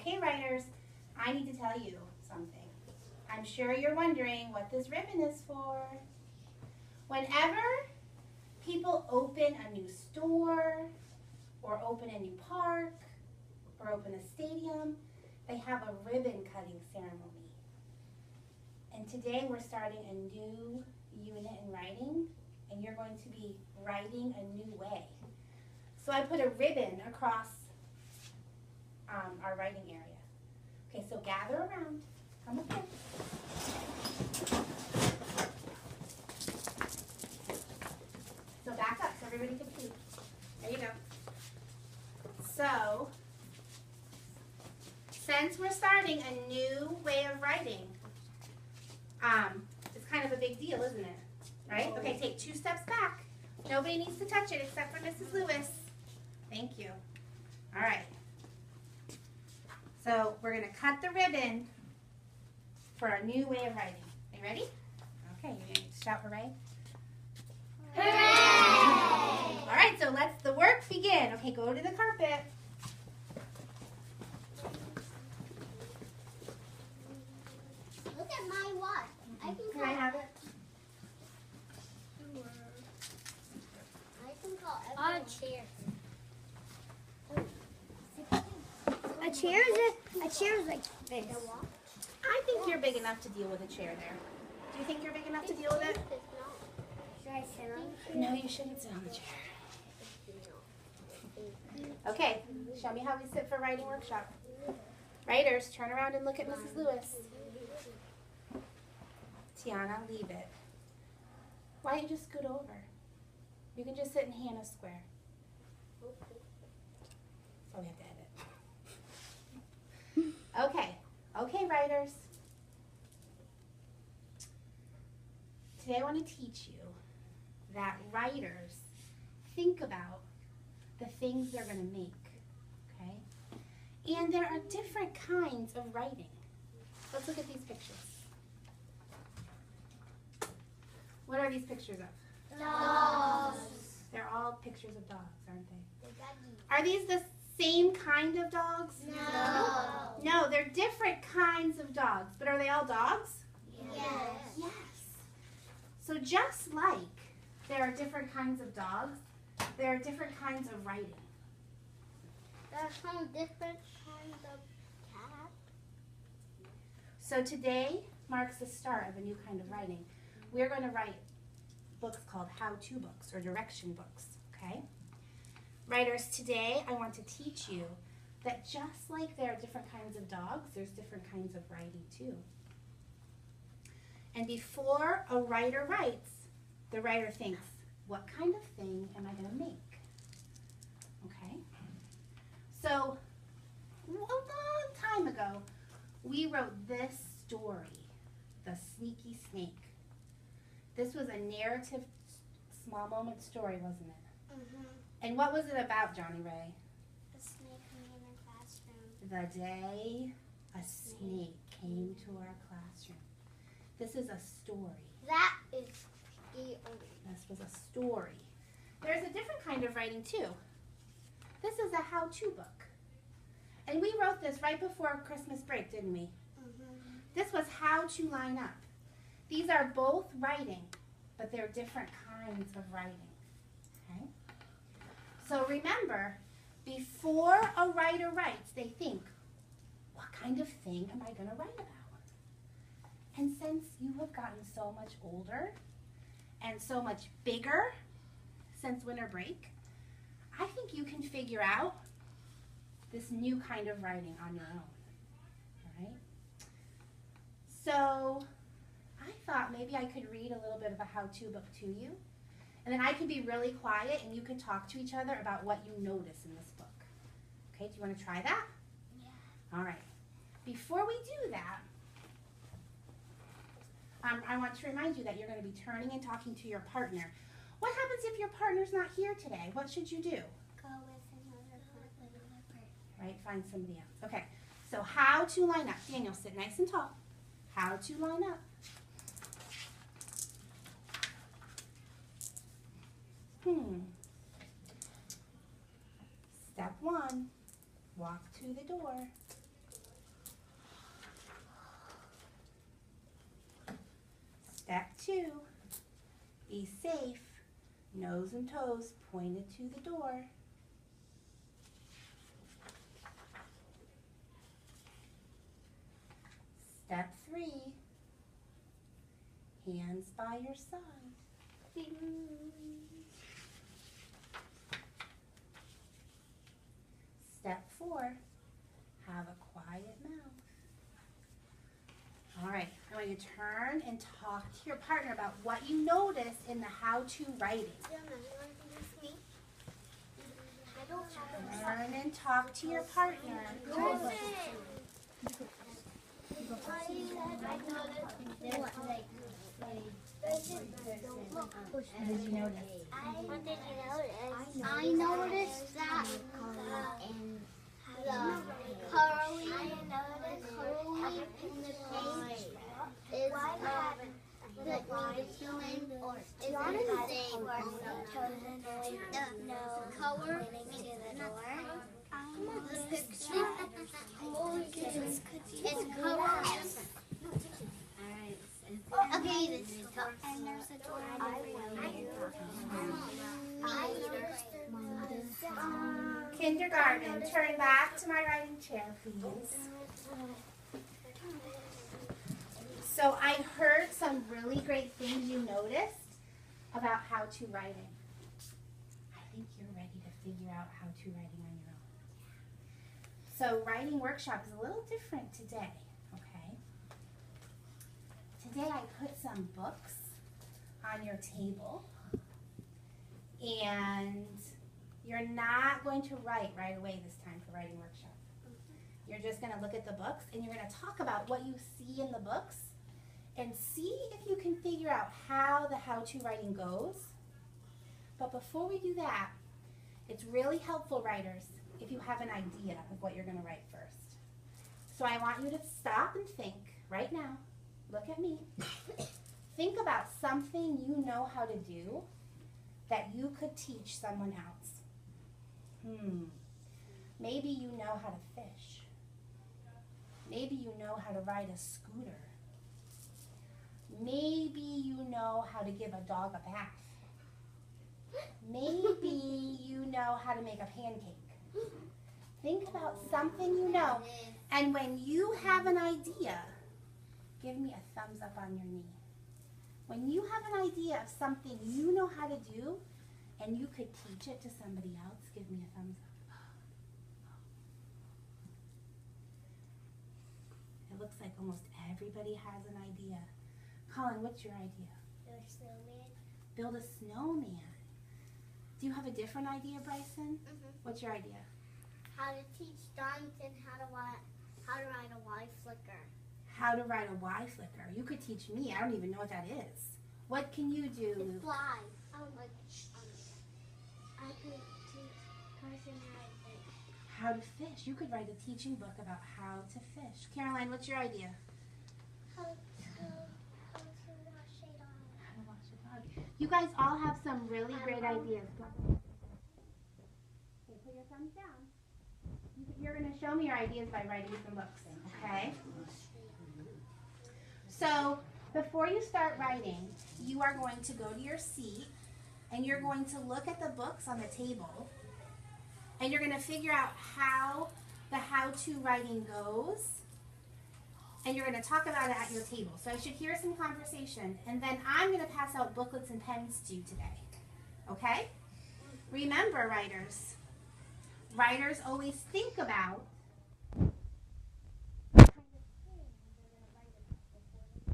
Okay, writers, I need to tell you something. I'm sure you're wondering what this ribbon is for. Whenever people open a new store, or open a new park, or open a stadium, they have a ribbon cutting ceremony. And today we're starting a new unit in writing, and you're going to be writing a new way. So I put a ribbon across our writing area. Okay, so gather around. Come up here. So back up so everybody can see. There you go. So, since we're starting a new way of writing, it's kind of a big deal, isn't it? Right? Okay, take 2 steps back. Nobody needs to touch it except for Mrs. Lewis. Thank you. All right. So we're going to cut the ribbon for a new way of writing. Are you ready? Okay, you're going to shout hooray. Hooray! All right, so let's the work begin. Okay, go to the carpet. Look at my watch. Can I have it? I can call everyone. A chair is like this. I think you're big enough to deal with a chair there. Do you think you're big enough to deal with it? Should I sit on the chair? No, you shouldn't sit on the chair. Okay, show me how we sit for writing workshop. Writers, turn around and look at Mrs. Lewis. Tiana, leave it. Why don't you just scoot over? You can just sit in Hannah's square. So we have to edit. Okay, writers. Today I want to teach you that writers think about the things they're going to make, okay? And there are different kinds of writing. Let's look at these pictures. What are these pictures of? Dogs. They're all pictures of dogs, aren't they? Are these the same kind of dogs? No. No, they're different kinds of dogs. But are they all dogs? Yes. Yes. So just like there are different kinds of dogs, there are different kinds of writing. There's some different kinds of cats. So today marks the start of a new kind of writing. We're going to write books called how-to books or direction books, okay? Writers, today I want to teach you that just like there are different kinds of dogs, there's different kinds of writing too. And before a writer writes, the writer thinks, what kind of thing am I going to make? Okay? So, a long time ago, we wrote this story, The Sneaky Snake. This was a narrative, small moment story, wasn't it? Mm-hmm. And what was it about, Johnny Ray? A snake came in our classroom. The day a snake came to our classroom. This is a story. That is scary. This was a story. There's a different kind of writing too. This is a how-to book. And we wrote this right before Christmas break, didn't we? Mm-hmm. This was how to line up. These are both writing, but they're different kinds of writing. Okay? So remember, before a writer writes, they think, what kind of thing am I going to write about? And since you have gotten so much older and so much bigger since winter break, I think you can figure out this new kind of writing on your own. All right? So I thought maybe I could read a little bit of a how-to book to you, and then I could be really quiet and you could talk to each other about what you notice in this book. Okay, do you want to try that? Yeah. All right. Before we do that, I want to remind you that you're going to be turning and talking to your partner. What happens if your partner's not here today? What should you do? Go with another person. Right, find somebody else. Okay, so how to line up. Daniel, sit nice and tall. How to line up. Step 1, walk to the door. 2, be safe, nose and toes pointed to the door. Step 3, hands by your side. Step 4, have a quiet mouth. All right, I want you to turn and talk to your partner about what you notice in the how-to writing. Turn and talk to your partner. What did you notice? I noticed that the curly in the page is the human is the same chosen the color to the door. It's color. Okay, this is color. And there's a door. Kindergarten, turn back to my writing chair, please. So I heard some really great things you noticed about how-to writing. I think you're ready to figure out how-to writing on your own. So writing workshop is a little different today, okay? Today I put some books on your table, and you're not going to write right away this time for writing workshop. You're just going to look at the books and you're going to talk about what you see in the books and see if you can figure out how the how-to writing goes. But before we do that, it's really helpful, writers, if you have an idea of what you're going to write first. So I want you to stop and think right now. Look at me. Think about something you know how to do that you could teach someone else. Maybe you know how to fish. Maybe you know how to ride a scooter. Maybe you know how to give a dog a bath. Maybe you know how to make a pancake. Think about something you know. And when you have an idea, give me a thumbs up on your knee. When you have an idea of something you know how to do and you could teach it to somebody else, give me a thumbs up. It looks like almost everybody has an idea. Colin, what's your idea? Build a snowman. Build a snowman. Do you have a different idea, Bryson? What's your idea? How to teach Donington how to ride a Y flicker. How to ride a Y flicker. You could teach me. I don't even know what that is. What can you do? It flies. I could teach Carson how to fish. You could write a teaching book about how to fish. Caroline, what's your idea? how to wash a dog. How to wash a dog. You guys all have some really great ideas. Okay, put your thumbs down. You're going to show me your ideas by writing some books in, okay? So, before you start writing, you are going to go to your seat and you're going to look at the books on the table and you're going to figure out how the how-to writing goes and you're going to talk about it at your table. So I should hear some conversation and then I'm going to pass out booklets and pens to you today. Okay? Remember, writers always think about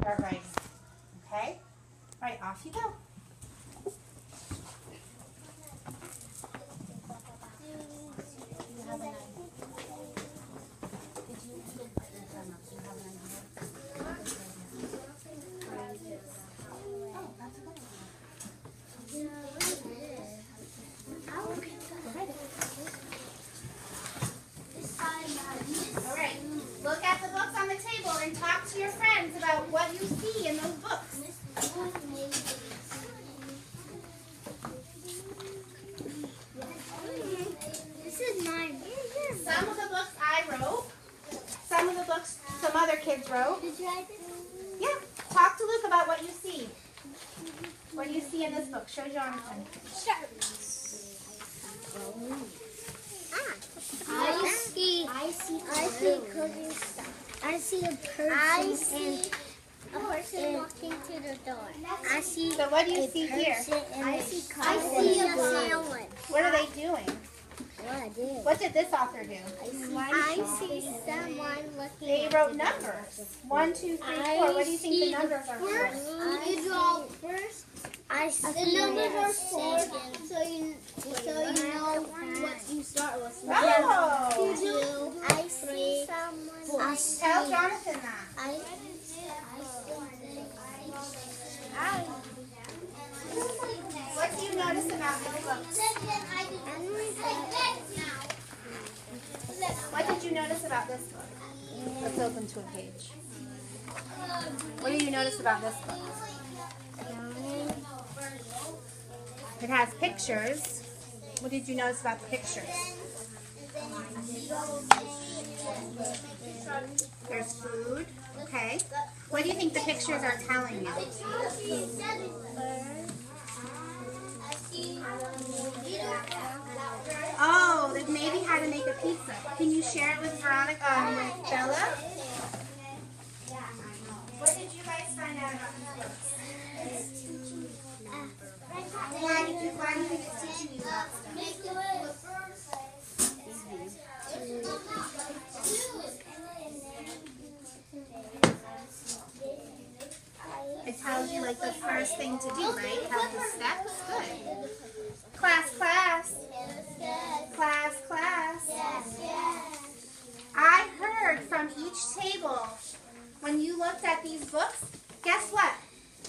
start writing. Okay? All right, off you go. Look at the books on the table and talk to your friends about what you see in those books. This is mine. Some of the books I wrote, some of the books some other kids wrote. Did you write this? Yeah, talk to Luke about what you see. What do you see in this book? Show Jonathan. I see a person walking to the door. I see So what do you see here? I see a sandwich. What are they doing? What did this author do? I see someone looking. They wrote numbers. 1, 2, 3, 4. What do you think the numbers are for? You draw first. The numbers are 4, so you know what you start with. Oh! 2, I see someone. Tell Jonathan that. What do you notice about this book? What did you notice about this book? Let's open to a page. What do you notice about this book? It has pictures. What did you notice about the pictures? There's food. Okay. What do you think the pictures are telling you? Oh, they maybe how to make a pizza. Can you share it with Veronica, with Bella? What did you guys find out about these books? Why do you think it's teaching you about stuff? It tells you like the first thing to do, right? Have the steps. Good. Class, class. Class, class. I heard from each table when you looked at these books, guess what?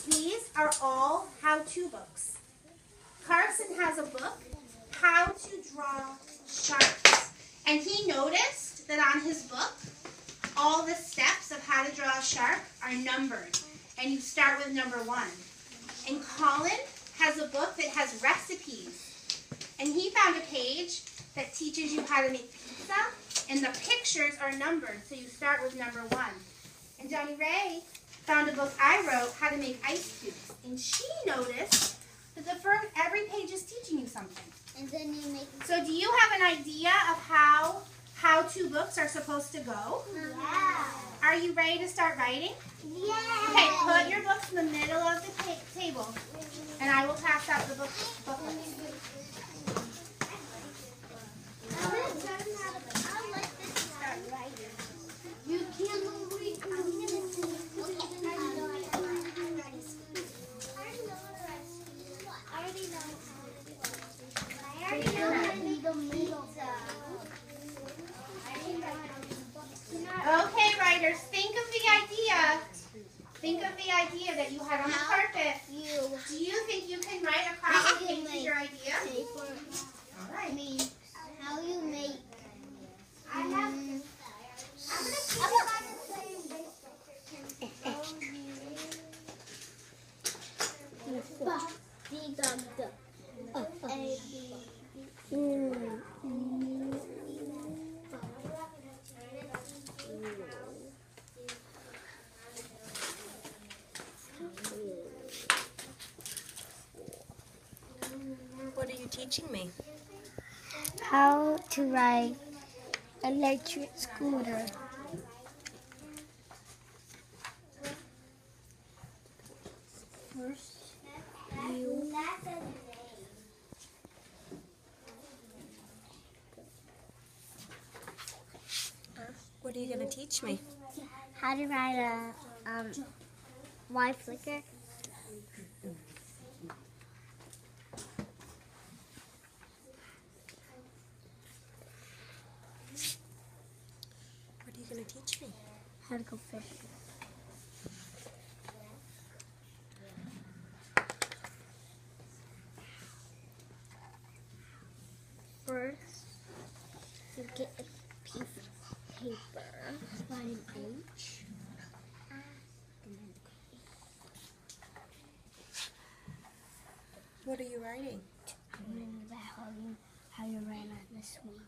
These are all how-to books. Carson has a book, How to Draw Sharks. And he noticed that on his book, all the steps of how to draw a shark are numbered. And you start with number 1. And Colin has a book that has recipes. And he found a page that teaches you how to make pizza. And the pictures are numbered, so you start with number 1. And Johnny Ray found a book I wrote, How to Make Ice Cubes. And she noticed that every page is teaching you something. And then you make. So do you have an idea of how how-to books are supposed to go? Yeah. Are you ready to start writing? Yeah. Okay, put your books in the middle of the table, and I will pass out the booklets. You can't read. Okay, writers, think of the idea. Think of the idea that you had on the carpet. Do you think you can write across the page your idea? All right. How you make. What are you teaching me? How to ride electric scooter. First, What are you going to teach me? how to ride a Y flicker. What are you going to teach me? How to go fishing. First, you get a piece of paper, about an inch. What are you writing? I'm learning about how you ride on the swing.